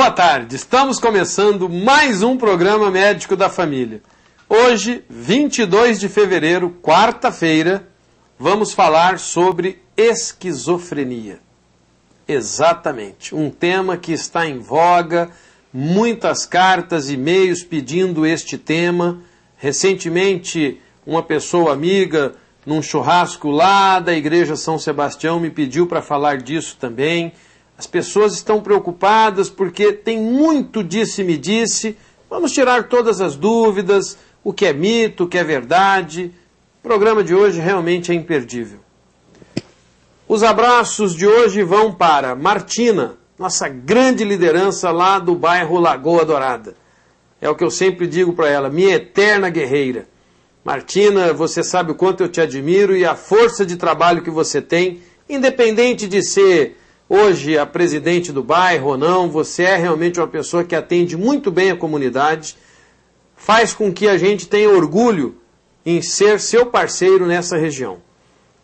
Boa tarde, estamos começando mais um programa Médico da Família. Hoje, 22 de fevereiro, quarta-feira, vamos falar sobre esquizofrenia. Exatamente, um tema que está em voga, muitas cartas e e-mails pedindo este tema. Recentemente, uma pessoa amiga, num churrasco lá da Igreja São Sebastião, me pediu para falar disso também. As pessoas estão preocupadas porque tem muito disse-me-disse. Vamos tirar todas as dúvidas, o que é mito, o que é verdade. O programa de hoje realmente é imperdível. Os abraços de hoje vão para Martina, nossa grande liderança lá do bairro Lagoa Dourada. É o que eu sempre digo para ela, minha eterna guerreira. Martina, você sabe o quanto eu te admiro e a força de trabalho que você tem, independente de ser hoje a presidente do bairro ou não, você é realmente uma pessoa que atende muito bem a comunidade, faz com que a gente tenha orgulho em ser seu parceiro nessa região.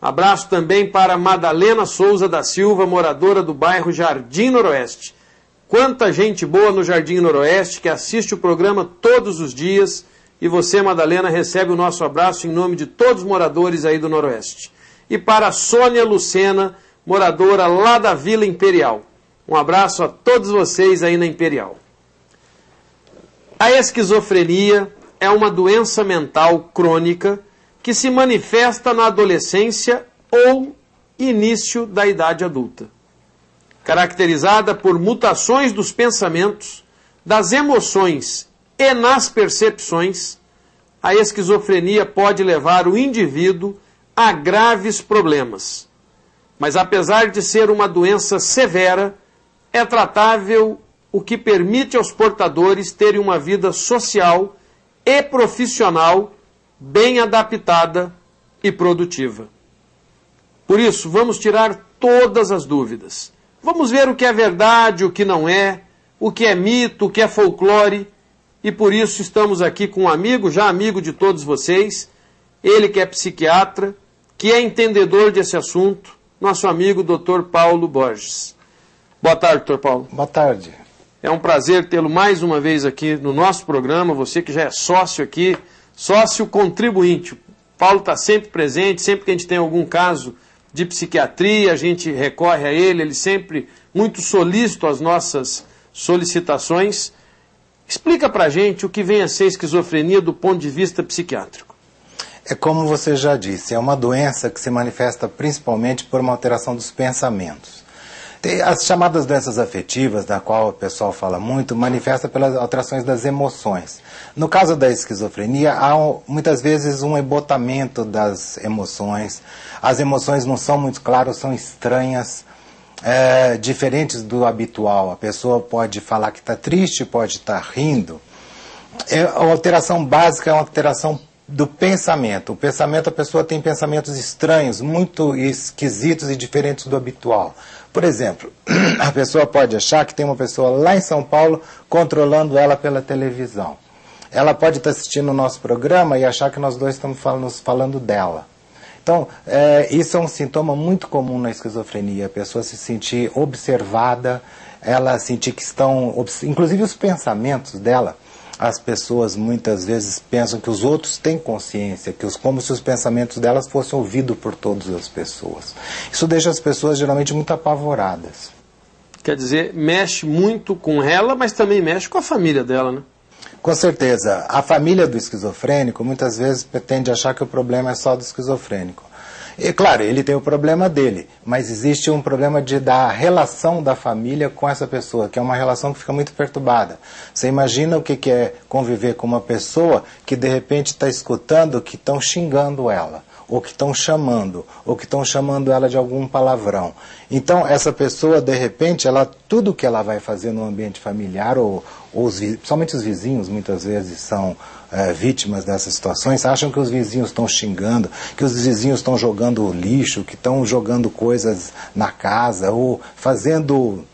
Abraço também para Madalena Souza da Silva, moradora do bairro Jardim Noroeste. Quanta gente boa no Jardim Noroeste que assiste o programa todos os dias e você, Madalena, recebe o nosso abraço em nome de todos os moradores aí do Noroeste. E para Sônia Lucena, moradora lá da Vila Imperial. Um abraço a todos vocês aí na Imperial. A esquizofrenia é uma doença mental crônica que se manifesta na adolescência ou início da idade adulta. Caracterizada por mutações dos pensamentos, das emoções e nas percepções, a esquizofrenia pode levar o indivíduo a graves problemas. Mas apesar de ser uma doença severa, é tratável, o que permite aos portadores terem uma vida social e profissional bem adaptada e produtiva. Por isso, vamos tirar todas as dúvidas. Vamos ver o que é verdade, o que não é, o que é mito, o que é folclore. E por isso estamos aqui com um amigo, já amigo de todos vocês, ele que é psiquiatra, que é entendedor desse assunto, nosso amigo Dr. Paulo Borges. Boa tarde, Dr. Paulo. Boa tarde. É um prazer tê-lo mais uma vez aqui no nosso programa, você que já é sócio aqui, sócio contribuinte. O Paulo está sempre presente, sempre que a gente tem algum caso de psiquiatria, a gente recorre a ele, ele sempre muito solícito às nossas solicitações. Explica pra gente o que vem a ser esquizofrenia do ponto de vista psiquiátrico. É como você já disse, é uma doença que se manifesta principalmente por uma alteração dos pensamentos. Tem as chamadas doenças afetivas, da qual o pessoal fala muito, manifesta pelas alterações das emoções. No caso da esquizofrenia, há muitas vezes um embotamento das emoções. As emoções não são muito claras, são estranhas, diferentes do habitual. A pessoa pode falar que está triste, pode estar rindo. A alteração básica é uma alteração do pensamento. O pensamento, a pessoa tem pensamentos estranhos, muito esquisitos e diferentes do habitual. Por exemplo, a pessoa pode achar que tem uma pessoa lá em São Paulo controlando ela pela televisão. Ela pode estar assistindo o nosso programa e achar que nós dois estamos falando dela. Então, isso é um sintoma muito comum na esquizofrenia. A pessoa se sentir observada, ela sentir que estão... Inclusive os pensamentos dela. As pessoas muitas vezes pensam que os outros têm consciência, como se os pensamentos delas fossem ouvidos por todas as pessoas. Isso deixa as pessoas geralmente muito apavoradas. Quer dizer, mexe muito com ela, mas também mexe com a família dela, né? Com certeza. A família do esquizofrênico muitas vezes pretende achar que o problema é só do esquizofrênico. E claro, ele tem o problema dele, mas existe um problema da relação da família com essa pessoa, que é uma relação que fica muito perturbada. Você imagina o que é conviver com uma pessoa que de repente está escutando que estão xingando ela, ou que estão chamando ela de algum palavrão. Então, essa pessoa, de repente, tudo que ela vai fazer no ambiente familiar, principalmente os vizinhos, muitas vezes são vítimas dessas situações, acham que os vizinhos estão xingando, que os vizinhos estão jogando lixo, que estão jogando coisas na casa, ou fazendo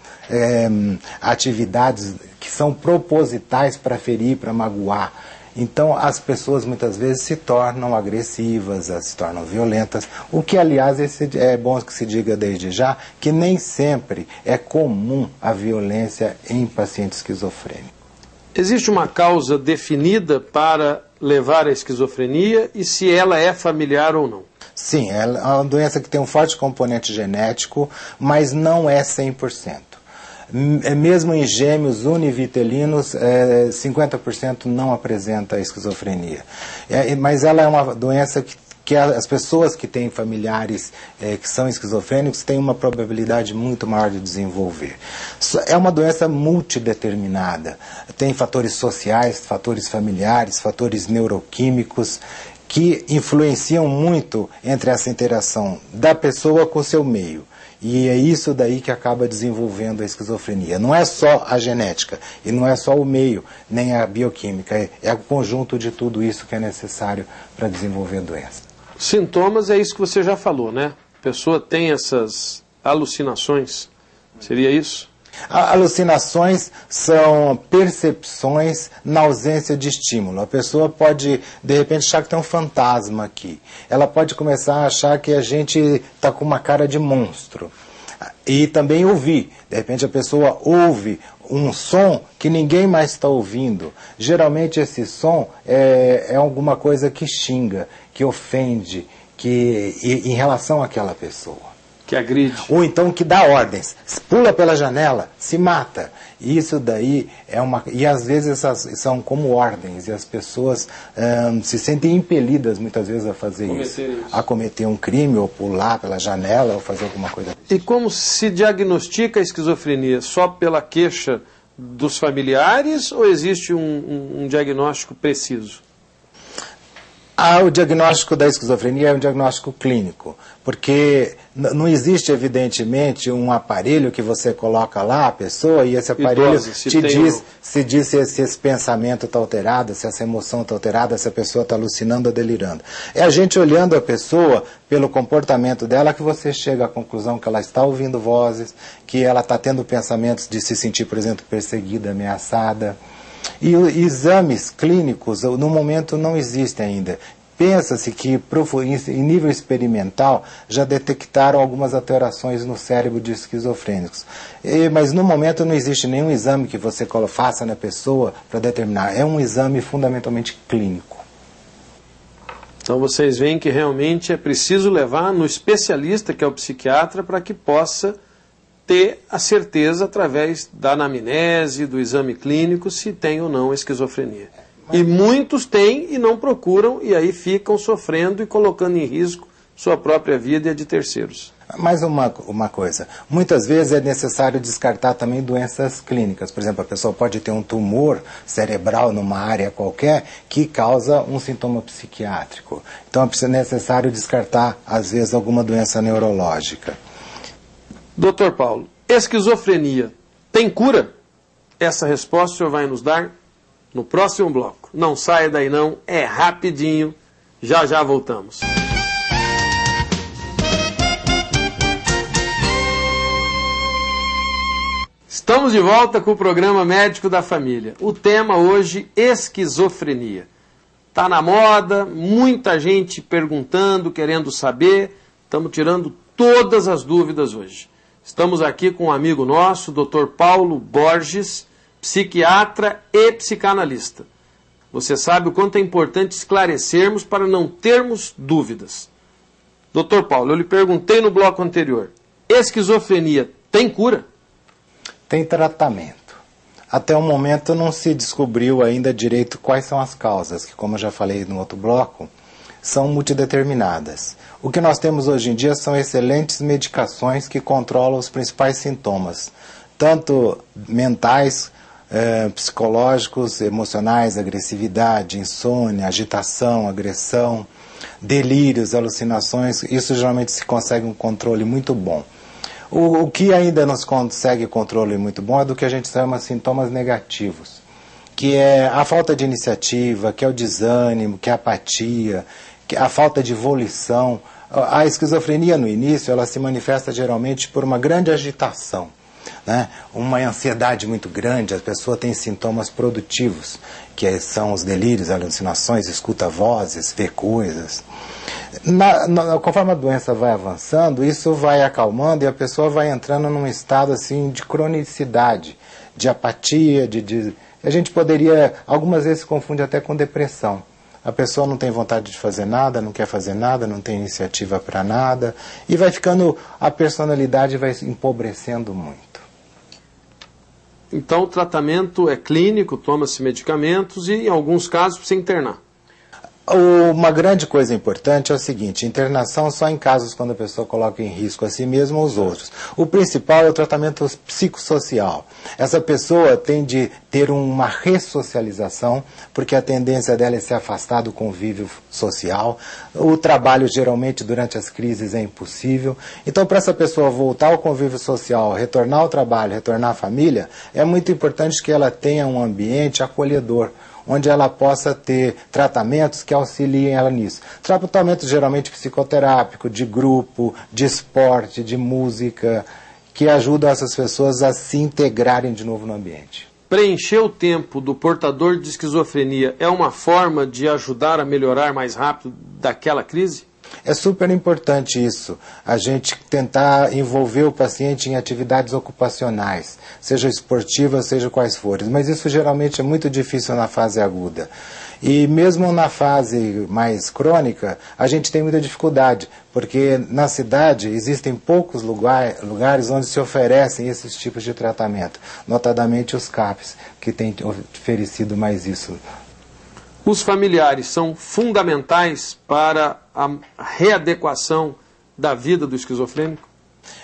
atividades que são propositais para ferir, para magoar. Então as pessoas muitas vezes se tornam agressivas, se tornam violentas, o que aliás é bom que se diga desde já, que nem sempre é comum a violência em pacientes esquizofrênicos. Existe uma causa definida para levar à esquizofrenia e se ela é familiar ou não? Sim, é uma doença que tem um forte componente genético, mas não é 100%. Mesmo em gêmeos univitelinos, 50% não apresenta esquizofrenia. Mas ela é uma doença que as pessoas que têm familiares que são esquizofrênicos têm uma probabilidade muito maior de desenvolver. É uma doença multideterminada. Tem fatores sociais, fatores familiares, fatores neuroquímicos, que influenciam muito entre essa interação da pessoa com o seu meio. E é isso daí que acaba desenvolvendo a esquizofrenia. Não é só a genética, e não é só o meio, nem a bioquímica. É o conjunto de tudo isso que é necessário para desenvolver a doença. Sintomas é isso que você já falou, né? A pessoa tem essas alucinações, seria isso? Alucinações são percepções na ausência de estímulo. A pessoa pode, de repente, achar que tem um fantasma aqui. Ela pode começar a achar que a gente está com uma cara de monstro. E também ouvir. De repente a pessoa ouve um som que ninguém mais está ouvindo. Geralmente esse som é alguma coisa que xinga, que ofende, em relação àquela pessoa. Que agride. Ou então que dá ordens, pula pela janela, se mata. Isso daí é uma... E às vezes são como ordens, e as pessoas se sentem impelidas muitas vezes a fazer isso. A cometer um crime, ou pular pela janela, ou fazer alguma coisa. E como se diagnostica a esquizofrenia? Só pela queixa dos familiares, ou existe um diagnóstico preciso? O diagnóstico da esquizofrenia é um diagnóstico clínico, porque não existe, evidentemente, um aparelho que você coloca lá a pessoa e esse aparelho se diz se esse pensamento está alterado, se essa emoção está alterada, se a pessoa está alucinando ou delirando. É a gente olhando a pessoa pelo comportamento dela que você chega à conclusão que ela está ouvindo vozes, que ela está tendo pensamentos de se sentir, por exemplo, perseguida, ameaçada. E exames clínicos, no momento, não existem ainda. Pensa-se que, em nível experimental, já detectaram algumas alterações no cérebro de esquizofrênicos. Mas, no momento, não existe nenhum exame que você faça na pessoa para determinar. É um exame fundamentalmente clínico. Então, vocês veem que realmente é preciso levar no especialista, que é o psiquiatra, para que possa ter a certeza, através da anamnese, do exame clínico, se tem ou não esquizofrenia. E muitos têm e não procuram, e aí ficam sofrendo e colocando em risco sua própria vida e a de terceiros. Mais uma coisa, muitas vezes é necessário descartar também doenças clínicas. Por exemplo, a pessoa pode ter um tumor cerebral numa área qualquer que causa um sintoma psiquiátrico. Então é necessário descartar, às vezes, alguma doença neurológica. Dr. Paulo, esquizofrenia tem cura? Essa resposta o senhor vai nos dar no próximo bloco. Não saia daí não, é rapidinho, já já voltamos. Estamos de volta com o programa Médico da Família. O tema hoje, esquizofrenia. Está na moda, muita gente perguntando, querendo saber, estamos tirando todas as dúvidas hoje. Estamos aqui com um amigo nosso, Dr. Paulo Borges, psiquiatra e psicanalista. Você sabe o quanto é importante esclarecermos para não termos dúvidas. Dr. Paulo, eu lhe perguntei no bloco anterior, esquizofrenia tem cura? Tem tratamento. Até o momento não se descobriu ainda direito quais são as causas, que, como eu já falei no outro bloco, são multideterminadas. O que nós temos hoje em dia são excelentes medicações que controlam os principais sintomas, tanto mentais, psicológicos, emocionais, agressividade, insônia, agitação, agressão, delírios, alucinações. Isso geralmente se consegue um controle muito bom. O que ainda não se consegue controle muito bom é do que a gente chama de sintomas negativos, que é a falta de iniciativa, que é o desânimo, que é a apatia, que é a falta de volição. A esquizofrenia, no início, ela se manifesta geralmente por uma grande agitação. né? Uma ansiedade muito grande, a pessoa tem sintomas produtivos, que são os delírios, alucinações, escuta vozes, vê coisas. Conforme a doença vai avançando, isso vai acalmando e a pessoa vai entrando num estado assim de cronicidade, de apatia, a gente poderia, algumas vezes se confunde até com depressão. A pessoa não tem vontade de fazer nada, não quer fazer nada, não tem iniciativa para nada, e vai ficando, a personalidade vai empobrecendo muito. Então o tratamento é clínico, toma-se medicamentos e em alguns casos precisa internar. Uma grande coisa importante é o seguinte, internação só em casos quando a pessoa coloca em risco a si mesma ou os outros. O principal é o tratamento psicossocial. Essa pessoa tem de ter uma ressocialização, porque a tendência dela é se afastar do convívio social. O trabalho, geralmente, durante as crises é impossível. Então, para essa pessoa voltar ao convívio social, retornar ao trabalho, retornar à família, é muito importante que ela tenha um ambiente acolhedor, onde ela possa ter tratamentos que auxiliem ela nisso. Tratamento geralmente psicoterápico, de grupo, de esporte, de música, que ajudam essas pessoas a se integrarem de novo no ambiente. Preencher o tempo do portador de esquizofrenia é uma forma de ajudar a melhorar mais rápido daquela crise? É super importante isso, a gente tentar envolver o paciente em atividades ocupacionais, seja esportivas, seja quais forem, mas isso geralmente é muito difícil na fase aguda. E mesmo na fase mais crônica, a gente tem muita dificuldade, porque na cidade existem poucos lugares onde se oferecem esses tipos de tratamento, notadamente os CAPs, que têm oferecido mais isso. Os familiares são fundamentais para a readequação da vida do esquizofrênico?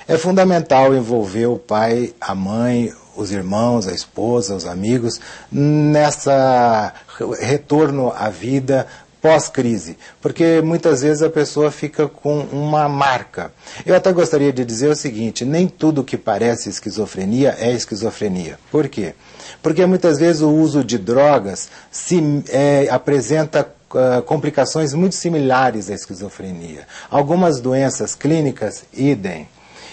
É fundamental envolver o pai, a mãe, os irmãos, a esposa, os amigos, nessa retorno à vida pós-crise, porque muitas vezes a pessoa fica com uma marca. Eu até gostaria de dizer o seguinte, nem tudo que parece esquizofrenia é esquizofrenia. Por quê? Porque muitas vezes o uso de drogas apresenta complicações muito similares à esquizofrenia. Algumas doenças clínicas, idem.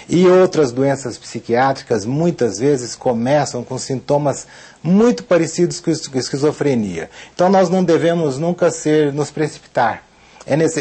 E outras doenças psiquiátricas, muitas vezes, começam com sintomas muito parecidos com a esquizofrenia. Então, nós não devemos nunca nos precipitar.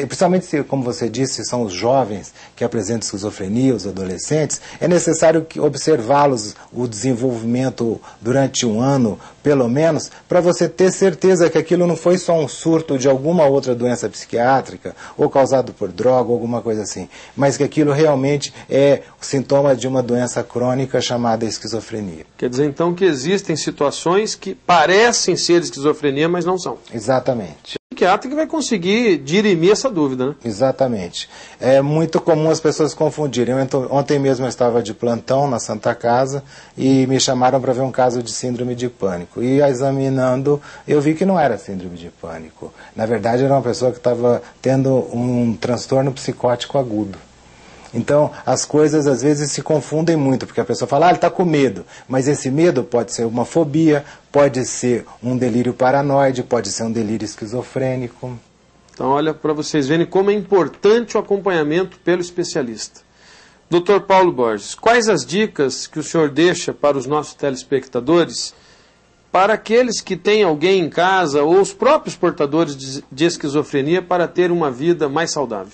Principalmente, como você disse, são os jovens que apresentam esquizofrenia, os adolescentes, é necessário observá-los, o desenvolvimento durante um ano, pelo menos, para você ter certeza que aquilo não foi só um surto de alguma outra doença psiquiátrica, ou causado por droga, ou alguma coisa assim, mas que aquilo realmente é o sintoma de uma doença crônica chamada esquizofrenia. Quer dizer, então, que existem situações que parecem ser esquizofrenia, mas não são. Exatamente. O psiquiatra que vai conseguir dirimir essa dúvida, né? Exatamente. É muito comum as pessoas confundirem. Ontem mesmo eu estava de plantão na Santa Casa e me chamaram para ver um caso de síndrome de pânico. E examinando, eu vi que não era síndrome de pânico. Na verdade, era uma pessoa que estava tendo um transtorno psicótico agudo. Então, as coisas às vezes se confundem muito, porque a pessoa fala, ele está com medo, mas esse medo pode ser uma fobia, pode ser um delírio paranoide, pode ser um delírio esquizofrênico. Então, olha, para vocês verem como é importante o acompanhamento pelo especialista. Dr. Paulo Borges, quais as dicas que o senhor deixa para os nossos telespectadores, para aqueles que têm alguém em casa ou os próprios portadores de esquizofrenia para ter uma vida mais saudável?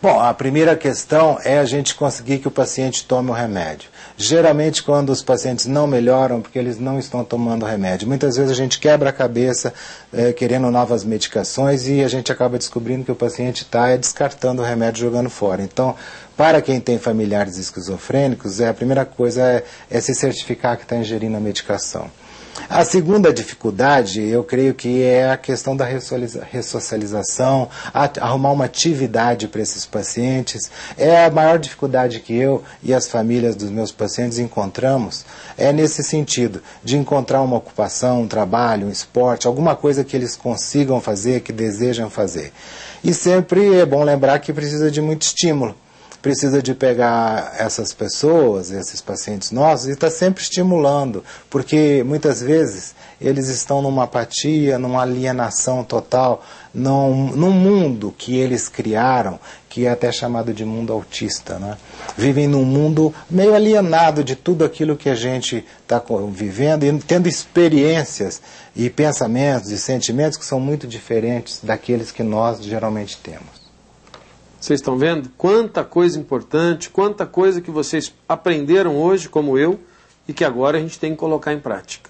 Bom, a primeira questão é a gente conseguir que o paciente tome o remédio. Geralmente, quando os pacientes não melhoram, porque eles não estão tomando remédio. Muitas vezes a gente quebra a cabeça querendo novas medicações e a gente acaba descobrindo que o paciente está descartando o remédio, jogando fora. Então, para quem tem familiares esquizofrênicos, a primeira coisa é se certificar que está ingerindo a medicação. A segunda dificuldade, eu creio que é a questão da ressocialização, arrumar uma atividade para esses pacientes. É a maior dificuldade que eu e as famílias dos meus pacientes encontramos, é nesse sentido, de encontrar uma ocupação, um trabalho, um esporte, alguma coisa que eles consigam fazer, que desejam fazer. E sempre é bom lembrar que precisa de muito estímulo. precisa de pegar essas pessoas, esses pacientes nossos, e está sempre estimulando, porque muitas vezes eles estão numa apatia, numa alienação total, num mundo que eles criaram, que é até chamado de mundo autista, né? Vivem num mundo meio alienado de tudo aquilo que a gente está vivendo e tendo experiências e pensamentos e sentimentos que são muito diferentes daqueles que nós geralmente temos. Vocês estão vendo quanta coisa importante, quanta coisa que vocês aprenderam hoje, como eu, e que agora a gente tem que colocar em prática.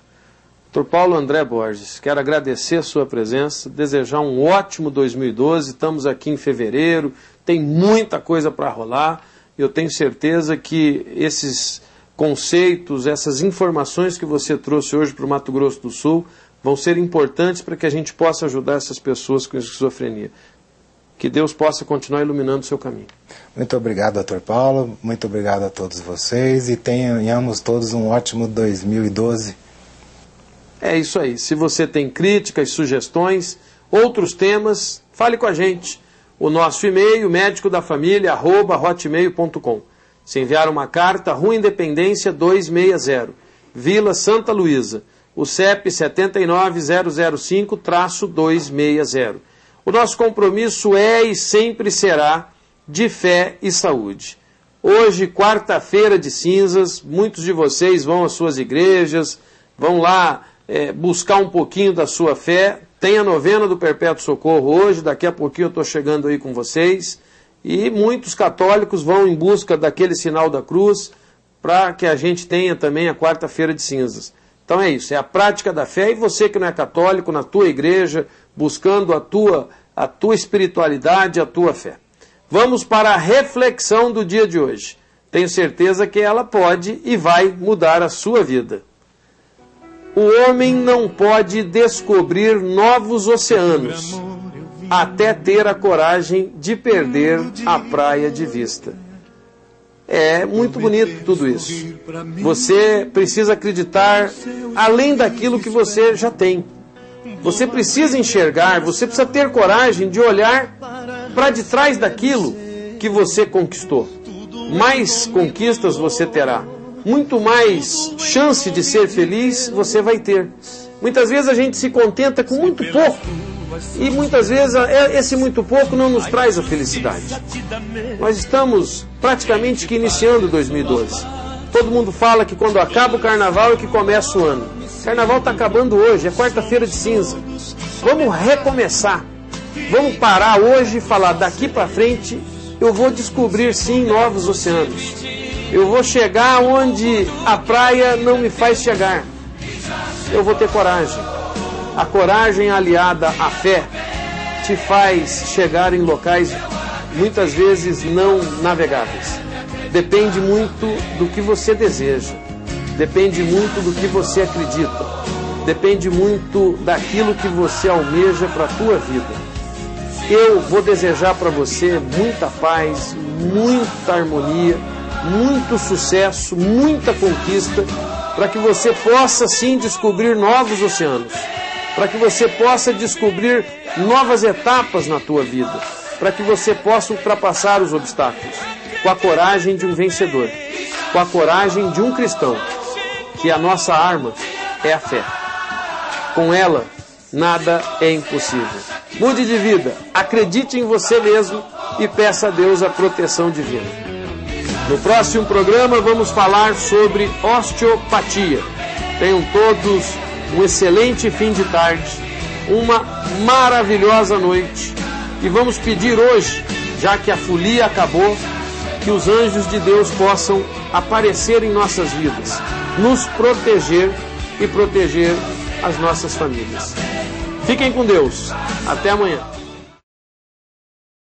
Dr. Paulo André Borges, quero agradecer a sua presença, desejar um ótimo 2012, estamos aqui em fevereiro, tem muita coisa para rolar, eu tenho certeza que esses conceitos, essas informações que você trouxe hoje para o Mato Grosso do Sul vão ser importantes para que a gente possa ajudar essas pessoas com esquizofrenia. Que Deus possa continuar iluminando o seu caminho. Muito obrigado, Dr. Paulo, muito obrigado a todos vocês e tenhamos todos um ótimo 2012. É isso aí. Se você tem críticas, sugestões, outros temas, fale com a gente. O nosso e-mail, medicodafamilia@hotmail.com. Se enviar uma carta, Rua Independência 260, Vila Santa Luísa, o CEP 79005-260. O nosso compromisso é e sempre será de fé e saúde. Hoje, quarta-feira de cinzas, muitos de vocês vão às suas igrejas, vão lá buscar um pouquinho da sua fé. Tem a novena do Perpétuo Socorro hoje, daqui a pouquinho eu estou chegando aí com vocês. E muitos católicos vão em busca daquele sinal da cruz para que a gente tenha também a quarta-feira de cinzas. Então é isso, é a prática da fé. E você que não é católico, na tua igreja, buscando a tua espiritualidade, a tua fé. Vamos para a reflexão do dia de hoje. Tenho certeza que ela pode e vai mudar a sua vida. O homem não pode descobrir novos oceanos até ter a coragem de perder a praia de vista. É muito bonito tudo isso. Você precisa acreditar além daquilo que você já tem. Você precisa enxergar, você precisa ter coragem de olhar para de trás daquilo que você conquistou. Mais conquistas você terá. Muito mais chance de ser feliz você vai ter. Muitas vezes a gente se contenta com muito pouco. E muitas vezes esse muito pouco não nos traz a felicidade. Nós estamos praticamente que iniciando 2012. Todo mundo fala que quando acaba o carnaval é que começa o ano. O carnaval está acabando hoje, é quarta-feira de cinza. Vamos recomeçar. Vamos parar hoje e falar, daqui para frente eu vou descobrir sim novos oceanos. Eu vou chegar onde a praia não me faz chegar. Eu vou ter coragem. A coragem aliada à fé te faz chegar em locais muitas vezes não navegáveis. Depende muito do que você deseja. Depende muito do que você acredita. Depende muito daquilo que você almeja para a tua vida. Eu vou desejar para você muita paz, muita harmonia, muito sucesso, muita conquista, para que você possa sim descobrir novos oceanos, para que você possa descobrir novas etapas na tua vida, para que você possa ultrapassar os obstáculos, com a coragem de um vencedor, com a coragem de um cristão, que a nossa arma é a fé. Com ela, nada é impossível. Mude de vida, acredite em você mesmo e peça a Deus a proteção divina. No próximo programa vamos falar sobre osteopatia. Tenham todos um excelente fim de tarde, uma maravilhosa noite. E vamos pedir hoje, já que a folia acabou, que os anjos de Deus possam aparecer em nossas vidas, nos proteger e proteger as nossas famílias. Fiquem com Deus. Até amanhã.